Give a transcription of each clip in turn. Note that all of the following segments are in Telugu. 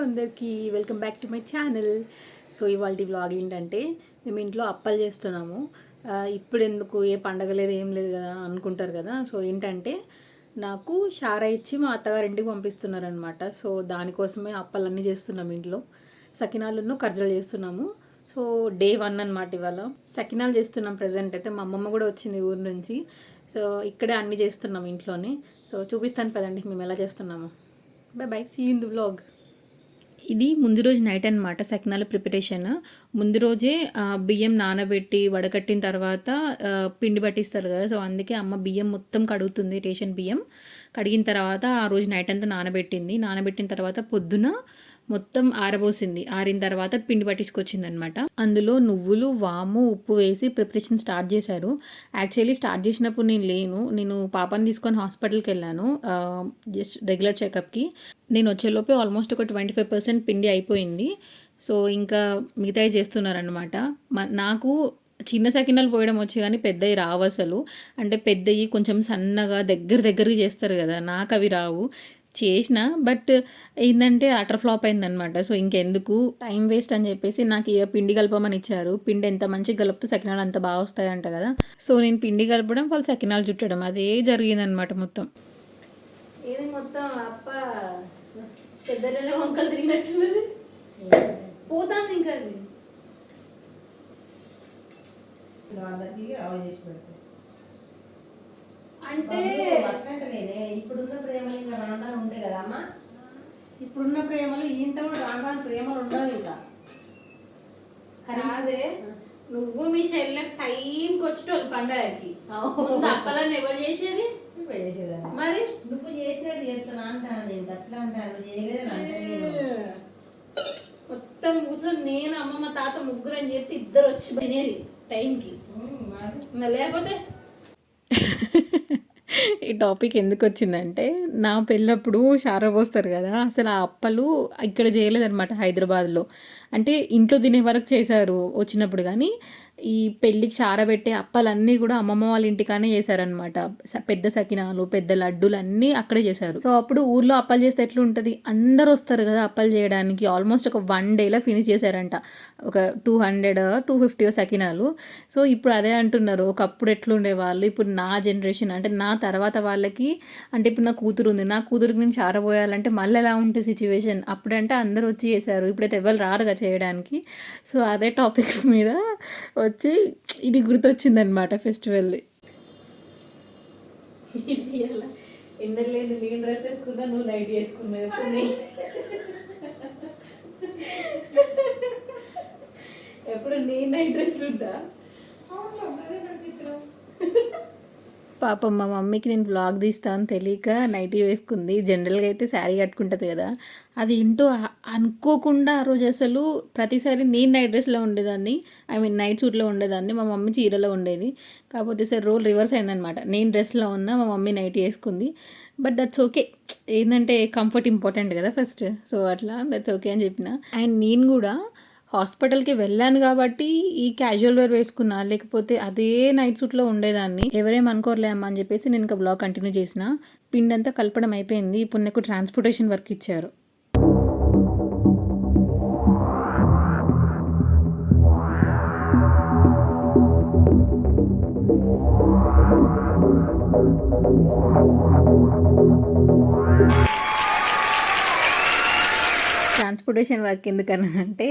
అందరికీ welcome back to my channel. So ఇవాళ వ్లాగ్ ఏంటంటే మేము ఇంట్లో అప్పలు చేస్తున్నాము. ఇప్పుడు ఎందుకు ఏ పండగ లేదు ఏం లేదు కదా అనుకుంటారు కదా. సో ఏంటంటే నాకు షారా ఇచ్చి మా అత్తగారింటికి పంపిస్తున్నారనమాట. సో దానికోసమే అప్పలన్నీ చేస్తున్నాము ఇంట్లో. సకినాలను కర్జలు చేస్తున్నాము. సో డే 1 అనమాట. ఇవాళ సకినాలు చేస్తున్నాం. ప్రజెంట్ అయితే మా అమ్మమ్మ కూడా వచ్చింది ఊరు నుంచి. సో ఇక్కడే అన్నీ చేస్తున్నాం ఇంట్లోనే. సో చూపిస్తాను పదండి మేము ఎలా చేస్తున్నాము. Bye see in the vlog. ఇది ముందు రోజు నైట్ అనమాట సకినాల ప్రిపరేషన్. ముందు రోజే బియ్యం నానబెట్టి వడకట్టిన తర్వాత పిండి పట్టిస్తారు కదా. సో అందుకే అమ్మ బియ్యం మొత్తం కడుగుతుంది. రేషన్ బియ్యం కడిగిన తర్వాత ఆ రోజు నైట్ అంతా నానబెట్టింది. నానబెట్టిన తర్వాత పొద్దున మొత్తం ఆరబోసింది. ఆరిన తర్వాత పిండి పట్టించుకొచ్చింది అనమాట. అందులో నువ్వులు, వాము, ఉప్పు వేసి ప్రిపరేషన్ స్టార్ట్ చేశారు. యాక్చువల్లీ స్టార్ట్ చేసినప్పుడు నేను పాపని తీసుకొని హాస్పిటల్కి వెళ్ళాను జస్ట్ రెగ్యులర్ చెకప్కి. నేను వచ్చేలోపే ఆల్మోస్ట్ ఒక 25% పిండి అయిపోయింది. సో ఇంకా మిగతాయి చేస్తున్నారనమాట. నాకు చిన్న సకినాలు పోయడం వచ్చి కానీ పెద్దవి రావు అసలు. అంటే పెద్దవి కొంచెం సన్నగా దగ్గరికి చేస్తారు కదా, నాకు అవి రావు. చేసిన బట్ ఏంటంటే అటర్ ఫ్లాప్ అయిందనమాట. సో ఇంకెందుకు టైం వేస్ట్ అని చెప్పేసి నాకు ఇక పిండి కలపమని ఇచ్చారు. పిండి ఎంత మంచిగా కలిపితే సకినాలు అంత బాగా వస్తాయంట కదా. సో నేను పిండి కలపడం, వాళ్ళు సకినాలు చుట్టడం, అదే జరిగిందనమాట మొత్తం. ఏది మొత్తం అప్ప పెద్దలలో వంకలు తిరిగినట్టున్నది. పోతాను ఇంకా అది అంటే ఇప్పుడున్న ప్రేమలు ఇంకా రాను ఉంటాయి కదా అమ్మ. ఇప్పుడున్న ప్రేమలు ఈంత కూడా రాను ప్రేమలు ఉండవు ఇంకా. అదే నువ్వు మీ చెల్లె టైంకి వచ్చేటోళ్ళు పండగకి ముందు అప్పలని ఎవరు చేసేది మరి. నువ్వు చేసినట్టు చేస్తున్నా అంటాను నేను. అట్లా అంటాను చేయలేదు మొత్తం కూర్చొని నేను అమ్మమ్మ తాత ముగ్గురు అని చెప్పి ఇద్దరు వచ్చి తినేది టైంకి. లేకపోతే ఈ టాపిక్ ఎందుకు వచ్చిందంటే నా పెళ్ళప్పుడు షారా పోస్తారు కదా, అసలు ఆ అప్పలు ఇక్కడ చేయలేదన్నమాట హైదరాబాద్లో. అంటే ఇంట్లో తినే వరకు చేశారు వచ్చినప్పుడు, కానీ ఈ పెళ్ళికి షారా పెట్టే అప్పాలన్నీ కూడా అమ్మమ్మ వాళ్ళ ఇంటికానే చేశారనమాట. పెద్ద సకినాలు, పెద్ద లడ్డూలు అన్నీ అక్కడే చేశారు. సో అప్పుడు ఊర్లో అప్పాలు చేస్తే ఎట్లా ఉంటుంది, అందరు వస్తారు కదా అప్పాలు చేయడానికి. ఆల్మోస్ట్ ఒక 1 డేలో ఫినిష్ చేశారంట. ఒక 200-250 సకినాలు. సో ఇప్పుడు అదే అంటున్నారు, ఒకప్పుడు ఎట్లుండే వాళ్ళు, ఇప్పుడు నా జనరేషన్ అంటే నా తర్వాత వాళ్ళకి, అంటే ఇప్పుడు నా కూతురు ఉంది, నా కూతురికి నేను షారా పోయాలంటే మళ్ళీ ఎలా ఉంటుంది సిచ్యువేషన్. అప్పుడంటే అందరు వచ్చి చేశారు, ఇప్పుడైతే ఎవరు రారుగా చేయడానికి. సో అదే టాపిక్ మీద వచ్చి ఇది గుర్తొచ్చిందనమాట ఫెస్టివల్ది. ఎన్నెలేదు నేను డ్రెస్ వేసుకున్నా, నువ్వు నైట్ వేసుకున్నావు. ఎప్పుడు నేను నైట్ డ్రెస్ ఉంటా. పాపం మా మమ్మీకి నేను వ్లాగ్ తీస్తాను తెలియక నైటీ వేసుకుంది. జనరల్గా అయితే శారీ కట్టుకుంటుంది కదా, అది ఇంటూ అనుకోకుండా ఆ రోజు అసలు ప్రతిసారి నేను నైట్ డ్రెస్లో ఉండేదాన్ని, నైట్ సూట్లో ఉండేదాన్ని, మా మమ్మీ చీరలో ఉండేది. కాకపోతే సార్ రోల్ రివర్స్ అయిందనమాట. నేను డ్రెస్లో ఉన్నా, మా మమ్మీ నైటీ వేసుకుంది. బట్ దట్స్ ఓకే, ఏంటంటే కంఫర్ట్ ఇంపార్టెంట్ కదా ఫస్ట్. సో అట్లా దట్స్ ఓకే అని చెప్పిన. అండ్ నేను కూడా హాస్పిటల్కి వెళ్ళాను కాబట్టి ఈ క్యాజువల్ వేర్ వేసుకున్నా, లేకపోతే అదే నైట్ సూట్లో ఉండేదాన్ని. ఎవరేమనుకోరలే అమ్మ అని చెప్పేసి నేను ఇంకా బ్లాగ్ కంటిన్యూ చేసిన. పిండి అంతా కలపడం అయిపోయింది. ఇప్పుడు నాకు ట్రాన్స్పోర్టేషన్ వర్క్ ఇచ్చారు. ట్రాన్స్పోర్టేషన్ వర్క్ ఎందుకనంటే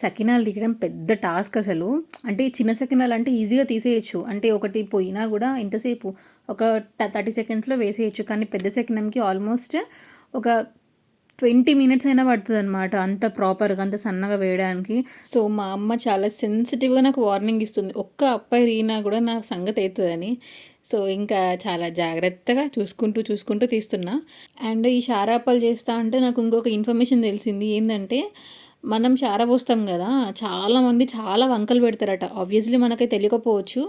సకినాలు తీయడం పెద్ద టాస్క్ అసలు. అంటే చిన్న సకినాలు అంటే ఈజీగా తీసేయచ్చు, అంటే ఒకటి పోయినా కూడా ఎంతసేపు ఒక 30 సెకండ్స్లో వేసేయచ్చు. కానీ పెద్ద సకినంకి ఆల్మోస్ట్ ఒక 20 మినిట్స్ అయినా పడుతుంది అనమాట, అంత ప్రాపర్గా అంత సన్నగా వేయడానికి. సో మా అమ్మ చాలా సెన్సిటివ్గా నాకు వార్నింగ్ ఇస్తుంది, ఒక్క అప్పాయి రీనా కూడా నా సంగతి అవుతుందని. సో ఇంకా చాలా జాగ్రత్తగా చూసుకుంటూ తీస్తున్నా. అండ్ ఈ షారా అప్పాలు చేస్తా అంటే నాకు ఇంకొక ఇన్ఫర్మేషన్ తెలిసింది. ఏంటంటే మనం షారా పోస్తాం కదా, చాలామంది చాలా వంకలు పెడతారట. ఆబ్వియస్లీ మనకైతే తెలియకపోవచ్చు,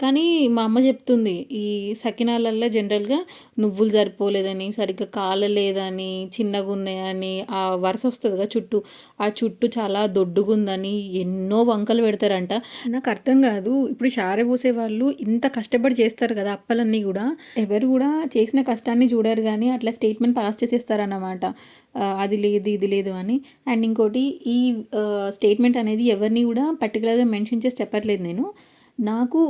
కానీ మా అమ్మ చెప్తుంది ఈ సకినాలల్లో జనరల్గా నువ్వులు సరిపోలేదని, సరిగ్గా కాలలేదని, చిన్నగా ఉన్నాయని, ఆ వరుస వస్తుంది కదా చుట్టూ, ఆ చుట్టూ చాలా దొడ్డుగుందని ఎన్నో వంకలు పెడతారంట. నాకు అర్థం కాదు, ఇప్పుడు షారా పోసే వాళ్ళు ఇంత కష్టపడి చేస్తారు కదా అప్పలన్నీ కూడా, ఎవరు కూడా చేసిన కష్టాన్ని చూడరు కానీ అట్లా స్టేట్మెంట్ పాస్ చేసేస్తారన్నమాట. అది లేదు ఇది లేదు అని. అండ్ ఇంకోటి ఈ స్టేట్మెంట్ అనేది ఎవరిని కూడా పర్టికులర్గా మెన్షన్ చేసి చెప్పట్లేదు నేను. నాకు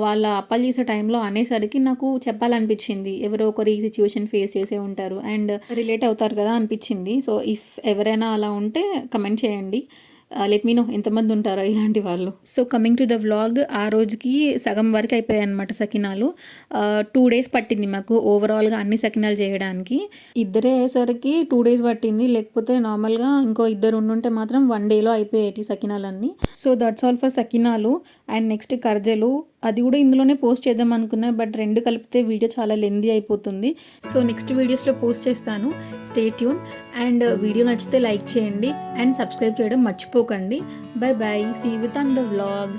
వాళ్ళ అప్పాలు చేసే టైంలో అనేసరికి నాకు చెప్పాలనిపించింది. ఎవరో ఒకరు ఈ సిచ్యువేషన్ ఫేస్ చేసే ఉంటారు అండ్ రిలేట్ అవుతారు కదా అనిపించింది. సో ఇఫ్ ఎవరైనా అలా ఉంటే కమెంట్ చేయండి. లెట్ మీ నో ఎంతమంది ఉంటారో ఇలాంటి వాళ్ళు. So coming to the vlog, ఆ రోజుకి సగం వరకు అయిపోయాయి అనమాట సకినాలు. 2 days పట్టింది మాకు ఓవరాల్గా అన్ని సకినాలు చేయడానికి. ఇద్దరే అయ్యేసరికి 2 days పట్టింది. లేకపోతే నార్మల్గా ఇంకో ఇద్దరు ఉండుంటే మాత్రం 1 dayలో అయిపోయాయి సకినాలన్నీ. So that's all for sakinalu. And next karjalu, అది కూడా ఇందులోనే పోస్ట్ చేద్దాం అనుకున్నా, బట్ 2 కలిపితే వీడియో చాలా లెందీ అయిపోతుంది. సో నెక్స్ట్ వీడియోస్లో పోస్ట్ చేస్తాను. Stay tune. అండ్ వీడియో నచ్చితే లైక్ చేయండి అండ్ సబ్స్క్రైబ్ చేయడం మర్చిపోకండి. Bye bye, see you with another vlog.